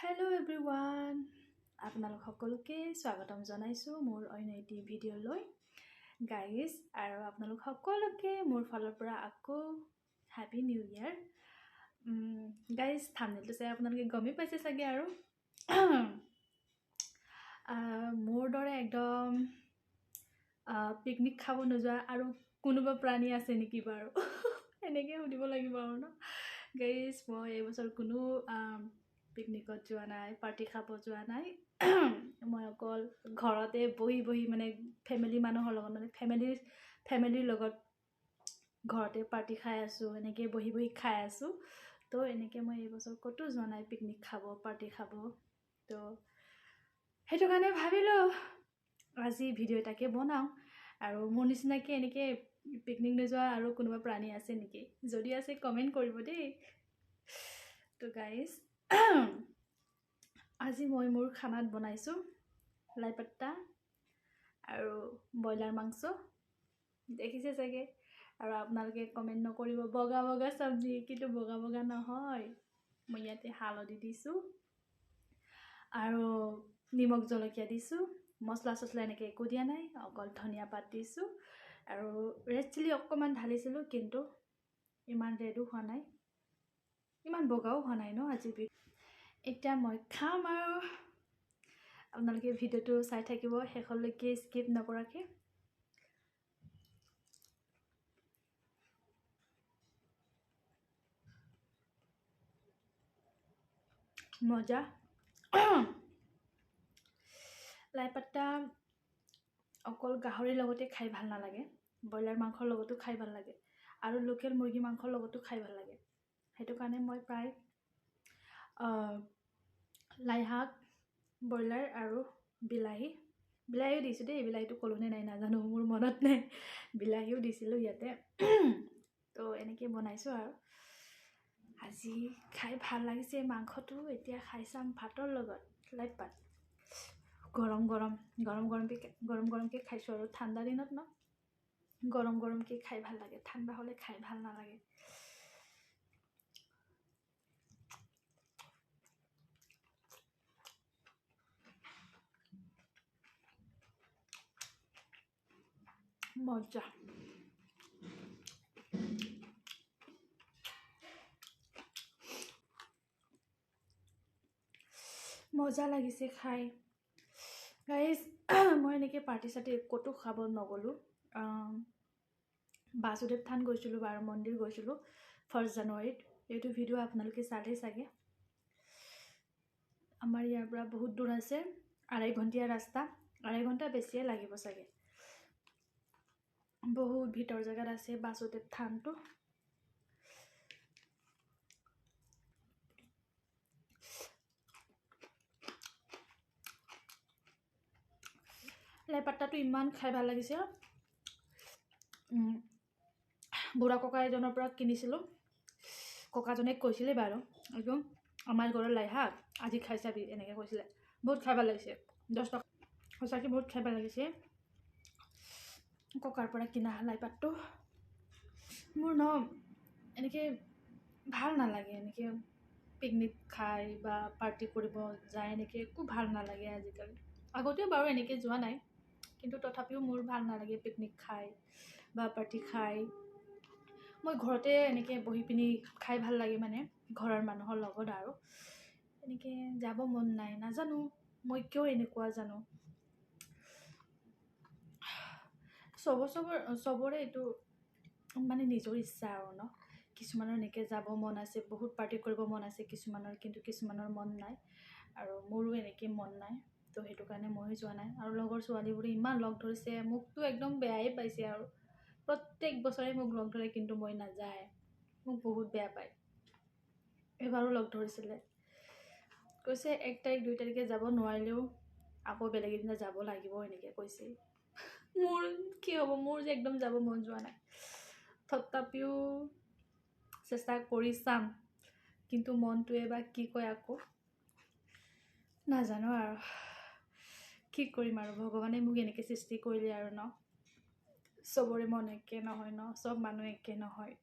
Hello everyone, আপোনালোক সকলোকে স্বাগতম জনাইছো মোৰ অন্য এটি ভিডিঅ লৈ গাইস আৰু আপোনালোক সকলোকে মোৰ ফালৰ পৰা আকৌ হ্যাপি নিউ ইয়াৰ গাইস থাম্বনেলটো চাই আপোনালোকে গমই পাইছে চাগে আৰু মোৰ দৰে একদম পিকনিক খাব নোযোৱা আৰু কোনোবা প্ৰাণী আছে নেকি বাৰু এনেকৈ সুধিব লাগিব আৰু ন গাইস মই এই বছৰ কোনো পিকনিকত যোৱা নাই পাৰ্টি খাব যোৱা নাই মই অকল ঘৰতে বহি মানে ফ্যামিলি মানুহৰ লগত মানে ফ্যামিলিৰ লগত ঘৰতে পাৰ্টি খাই আছো এনেকৈ বহি খাই আছো তো এনেকৈ মই এই বছৰ কতো যোৱা নাই পিকনিক খাব পাৰ্টি খাব তো হেতু কাৰণে ভাবিলো আজি ভিডিঅ' এটাকে বনাও আৰু মোৰ নিচিনাকৈ এনেকৈ পিকনিক নোযোৱা আৰু কোনোবা প্ৰাণী আছে নেকি যদি আছে কমেন্ট কৰিব দেই তো গাইস আজি মই মোৰ খানাত বনাইছো লাই পাত্তা আৰু ব্ৰইলাৰ মাংস দেখিছে চাগে আৰু আপোনালোকে কমেন্ট নকৰিব বগা বগা সবজি কিন্তু বগা বগা নহয় মই ইয়াতে হালধি দিছো আৰু নিমখ জলকীয়া দিছো মছলা এনেকৈ একো দিয়া নাই অকল ধনিয়া পাত দিছো আৰু ৰেড চিলি অকমান ঢালিছিলো কিন্তু ইমান ৰেডো হোৱা নাই ইমান বগাও হোৱা নাই ন আজি এতিয়া মই খাম আৰু আপোনালোকে ভিডিঅ'টো চাই থাকিব শেষলৈকে স্কিপ নকৰাকে মজা লাই পাত্তা অকল গাহৰিৰ লগতে খাই ভাল নালাগে ব্ৰইলাৰ মাংসৰ লগতো খাই ভাল লাগে আৰু লোকেল মুৰ্গী মাংসৰ লগতো খাই ভাল লাগে হেতু কাৰণে মই প্ৰায় লাই শাক ব্ৰইলাৰ আৰু বিলাহীও দিছো দেই বিলাহীটো কলোনে নাই নাজানো মোৰ মনত নাই বিলাহীও দিছিলো ইয়াতে তো এনেকৈ বনাইছো আৰু আজি খাই ভাল লাগিছে মাংসটো এতিয়া খাই চাম ভাতৰ লগত লাই পাত গৰমকে খাইছো আৰু ঠাণ্ডা দিনত ন গৰমকে খাই ভাল লাগে ঠাণ্ডা হলে খাই ভাল নালাগে মজা লাগিছে খাই গাইস মই এনেকৈ পাৰ্টি চাৰ্টি কতো খাব নগলো বাসুদেৱ থান গৈছিলো বাৰ মন্দিৰ গৈছিলো 1 জানুৱাৰীত এইটো ভিডিঅ' আপোনালোকে চালে চাগে আমাৰ ইয়াৰ পৰা বহুত দূৰ আছে 2.5 ঘণ্টিয়া ৰাস্তা 2.5 ঘণ্টা বেছিয়ে লাগিব চাগে বহুত ভিতৰ জায়গাত আছে বাসুদেৱ থানটো লাই পাত্তাটো ইমান খাই ভাল লাগিছে বুঢ়া ককা এজনৰ পৰা কিনিছিলো ককাজনে কৈছিলে বাৰু একদম আমাৰ ঘৰৰ লাই শাক আজি খাই চাবি এনেকৈ কৈছিলে বহুত খাই ভাল লাগিছে 10 টকা সঁচাকৈ বহুত খাই ভাল লাগিছে ককাৰ পৰা কিনা লাই পাতটো মোৰ ন এনেকৈ ভাল নালাগে এনেকৈ পিকনিক খাই বা পাৰ্টি কৰিব যায় এনেকৈ একো ভাল নালাগে আজিকালি আগতেও বাৰু এনেকৈ যোৱা নাই কিন্তু তথাপিও মোৰ ভাল নালাগে পিকনিক খাই বা পাৰ্টি খাই মই ঘৰতে এনেকৈ বহি পিনি খাই ভাল লাগে মানে ঘৰৰ মানুহৰ লগত আৰু এনেকৈ যাব মন নাই নাজানো মই কিয় এনেকুৱা জানো সবৰে এইটো মানে নিজৰ ইচ্ছা আৰু ন কিছুমানৰ এনেকৈ যাব মন আছে বহুত পাৰ্টি কৰিব মন আছে কিছুমানৰ কিন্তু কিছুমানৰ মন নাই আৰু মোৰো এনেকৈ মন নাই তো হেতু কাৰণে মই যোৱা নাই আৰু লগৰ ছোৱালীবোৰে ইমান লগ ধৰিছে মোকতো একদম বেয়াই পাইছে আৰু প্ৰত্যেক বছৰে মোক লগ ধৰে কিন্তু মই নাযায় মোক বহুত বেয়া পায় এবাৰো লগ ধৰিছিলে কৈছে 1 তাৰিখ 2 তাৰিখে যাব নোৱাৰিলেও আকৌ বেলেগ এদিন যাব লাগিব এনেকৈ কৈছে মোৰ কি হ'ব মোৰ যে একদম যাব মন যোৱা নাই তথাপিও চেষ্টা কৰি চাম কিন্তু মনটোৱে বা কি কয় আকৌ নাজানো আৰু কি কৰিম আৰু ভগৱানে মোক এনেকৈ সৃষ্টি কৰিলে আৰু ন সবৰে মন একে নহয় ন সব মানুহ একে নহয়